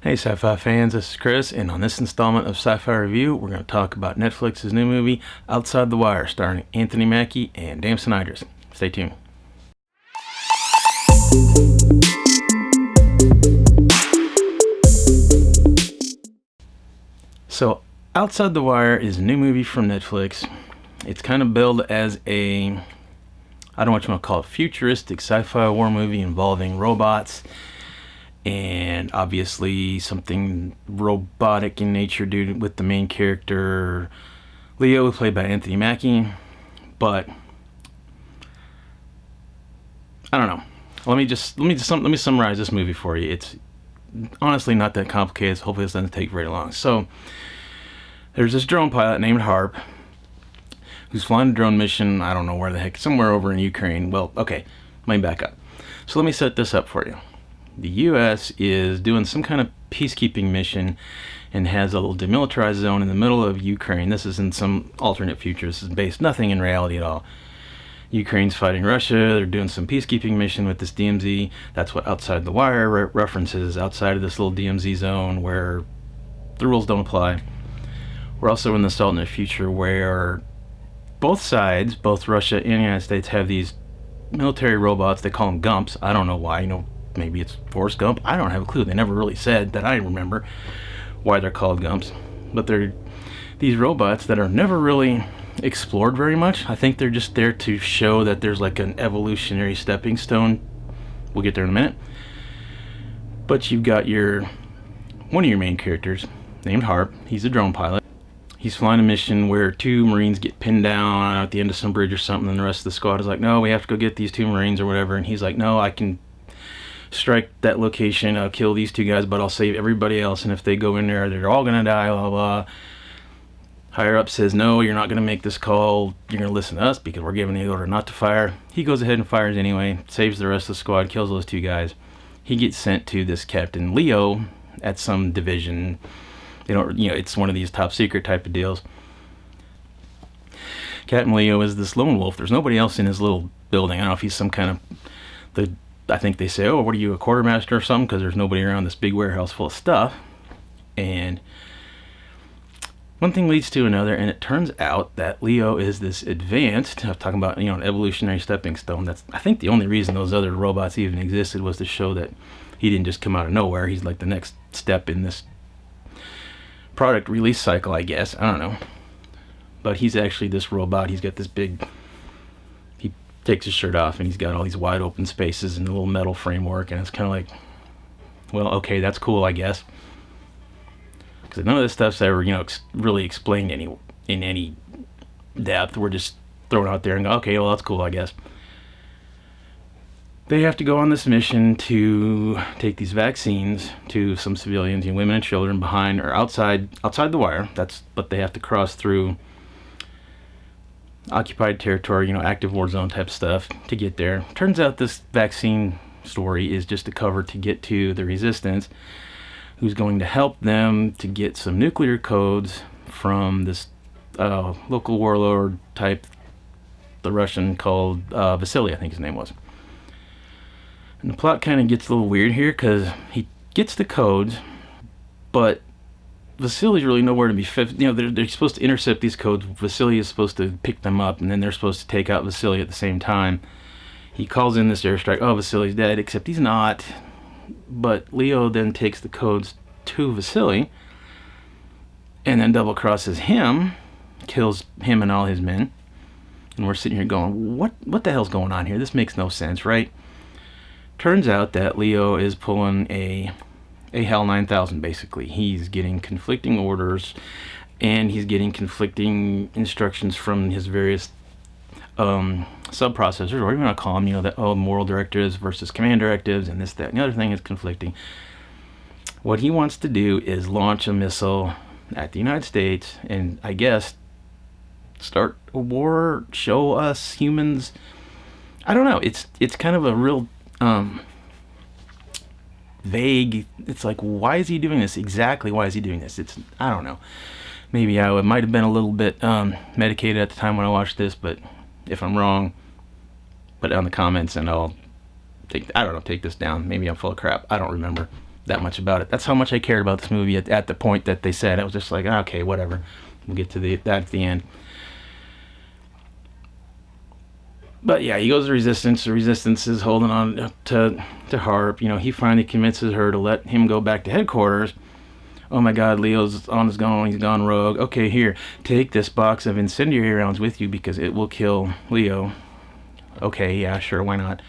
Hey sci-fi fans, this is Chris, and on this installment of Sci-Fi Review, we're going to talk about Netflix's new movie, Outside the Wire, starring Anthony Mackie and Damson Idris. Stay tuned. So, Outside the Wire is a new movie from Netflix. It's kind of billed as I don't know what you want to call it, futuristic sci-fi war movie involving robots and obviously something robotic in nature due with the main character Leo, played by Anthony Mackie. But I don't know. Let me summarize this movie for you. It's honestly not that complicated. So hopefully this doesn't take very long. So there's this drone pilot named Harp who's flying a drone mission. I don't know where the heck, somewhere over in Ukraine. Well, okay, let me back up. So let me set this up for you. The U.S. is doing some kind of peacekeeping mission and has a little demilitarized zone in the middle of Ukraine. This is in some alternate future. This is based nothing in reality at all. Ukraine's fighting Russia. They're doing some peacekeeping mission with this DMZ. That's what Outside the Wire references, outside of this little DMZ zone where the rules don't apply. We're also in this alternate future where both sides, both Russia and the United States, have these military robots. They call them Gumps. I don't know why. Maybe it's Forrest Gump. I don't have a clue. They never really said that I remember why they're called Gumps. But they're these robots that are never really explored very much. I think they're just there to show that there's like an evolutionary stepping stone. We'll get there in a minute. But you've got one of your main characters named Harp. He's a drone pilot. He's flying a mission where two Marines get pinned down at the end of some bridge or something, and the rest of the squad is like, no, we have to go get these two Marines or whatever. And he's like, no, I can strike that location, I'll kill these two guys, but I'll save everybody else, and if they go in there, they're all gonna die, blah blah. Higher up says, no, you're not gonna make this call, you're gonna listen to us because we're giving the order not to fire. He goes ahead and fires anyway, saves the rest of the squad, kills those two guys. He gets sent to this Captain Leo at some division. It's one of these top secret type of deals. Captain Leo is this lone wolf. There's nobody else in his little building. I don't know if he's some kind of I think they say, oh, what are you, a quartermaster or something? Because there's nobody around this big warehouse full of stuff. And one thing leads to another, and it turns out that Leo is this advanced, I'm talking about, an evolutionary stepping stone. That's, I think, the only reason those other robots even existed was to show that he didn't just come out of nowhere. He's like the next step in this product release cycle, I guess. I don't know. But he's actually this robot. He's got this big... takes his shirt off and he's got all these wide open spaces and a little metal framework, and it's kind of like, well, okay, that's cool, I guess, because none of this stuff's ever really explained in any depth. We're just thrown out there and go, okay, well, that's cool, I guess. They have to go on this mission to take these vaccines to some civilians, women and children behind or outside the wire. But they have to cross through occupied territory, active war zone type stuff to get there. Turns out this vaccine story is just a cover to get to the resistance, who's going to help them to get some nuclear codes from this local warlord type, the Russian called Vasily, I think his name was. And the plot kind of gets a little weird here because he gets the codes, but Vasily's really nowhere to be found. They're supposed to intercept these codes. Vasily is supposed to pick them up, and then they're supposed to take out Vasily at the same time. He calls in this airstrike. Oh, Vasily's dead, except he's not. But Leo then takes the codes to Vasily, and then double crosses him, kills him and all his men. And we're sitting here going, what the hell's going on here? This makes no sense, right? Turns out that Leo is pulling a HAL 9000, basically. He's getting conflicting orders, and he's getting conflicting instructions from his various sub-processors, or even I call them, moral directives versus command directives, and this, that, and the other thing is conflicting. What he wants to do is launch a missile at the United States, and I guess start a war, show us humans. I don't know. It's kind of a real vague. It's like, why is he doing this? Exactly, why is he doing this? I don't know. Maybe I might have been a little bit medicated at the time when I watched this, but if I'm wrong, put it down in the comments and I'll take this down. Maybe I'm full of crap. I don't remember. that much about it. That's how much I cared about this movie at the point that they said. I was just like, okay, whatever. We'll get to that at the end. But yeah, he goes to Resistance. The Resistance is holding on to Harp. He finally convinces her to let him go back to headquarters. Oh my God, Leo's on his gone. He's gone rogue. Okay, here, take this box of incendiary rounds with you because it will kill Leo. Okay, yeah, sure, why not?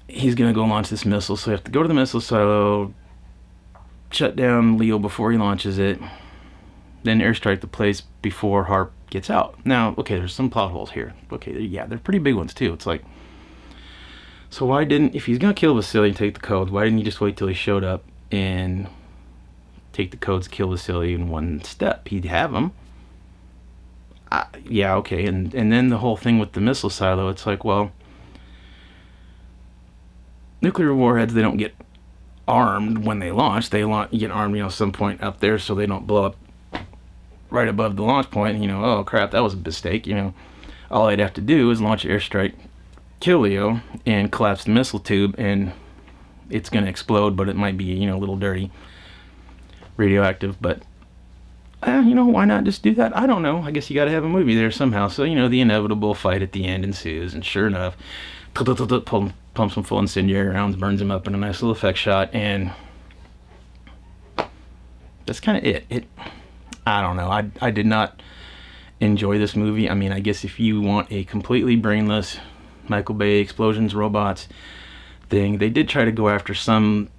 He's gonna go launch this missile, so we have to go to the missile silo, shut down Leo before he launches it, then airstrike the place before Harp gets out. Now, okay, there's some plot holes here. Okay, yeah, they're pretty big ones too. It's like, so why didn't, if he's gonna kill Vasily and take the codes, why didn't he just wait till he showed up and take the codes, kill Vasily in one step? He'd have them. Yeah, okay, and then the whole thing with the missile silo, it's like, well, nuclear warheads, they don't get armed when they launch. They get armed, some point up there so they don't blow up right above the launch point. Oh crap, that was a mistake. All I'd have to do is launch an airstrike, kill Leo, and collapse the missile tube, and it's going to explode, but it might be, a little dirty, radioactive, but why not just do that? I don't know. I guess you got to have a movie there somehow. So, the inevitable fight at the end ensues, and sure enough, pumps some full incendiary rounds, burns him up in a nice little effect shot, and that's kind of it. I don't know. I did not enjoy this movie. I mean, I guess if you want a completely brainless Michael Bay explosions robots thing, they did try to go after some,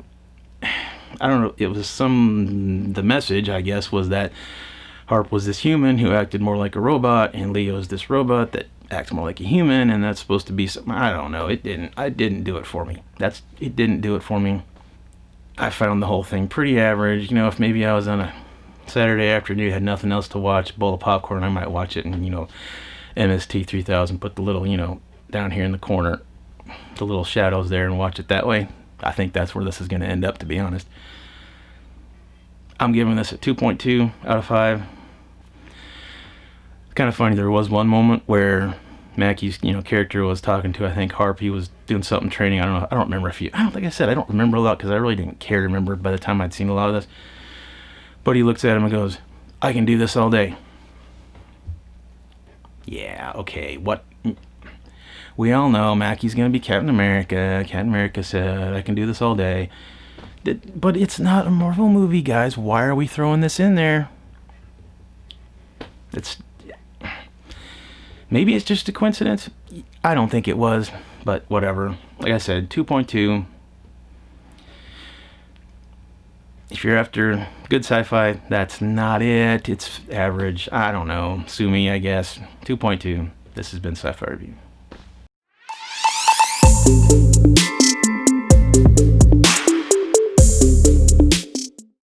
I don't know, the message, I guess, was that Harp was this human who acted more like a robot, and Leo's this robot that acts more like a human, and that's supposed to be something. I don't know. It didn't do it for me. It didn't do it for me. I found the whole thing pretty average. If maybe I was on a Saturday afternoon, had nothing else to watch, bowl of popcorn, I might watch it, and MST 3000, put the little, down here in the corner, the little shadows there, and watch it that way. I think that's where this is going to end up, to be honest. I'm giving this a 2.2 out of 5. It's kind of funny, there was one moment where Mackey's character was talking to, I think, Harp. He was doing something training. I don't know. I don't remember like I said, I don't remember a lot because I really didn't care to remember by the time I'd seen a lot of this. But he looks at him and goes, "I can do this all day." Yeah, okay. What? We all know Mackey's gonna be Captain America. Captain America said, "I can do this all day." But it's not a Marvel movie, guys. Why are we throwing this in there? Maybe it's just a coincidence. I don't think it was, but whatever. Like I said, 2.2. If you're after good sci-fi, that's not it. It's average. I don't know. Sue me, I guess. 2.2. This has been Sci-Fi Review.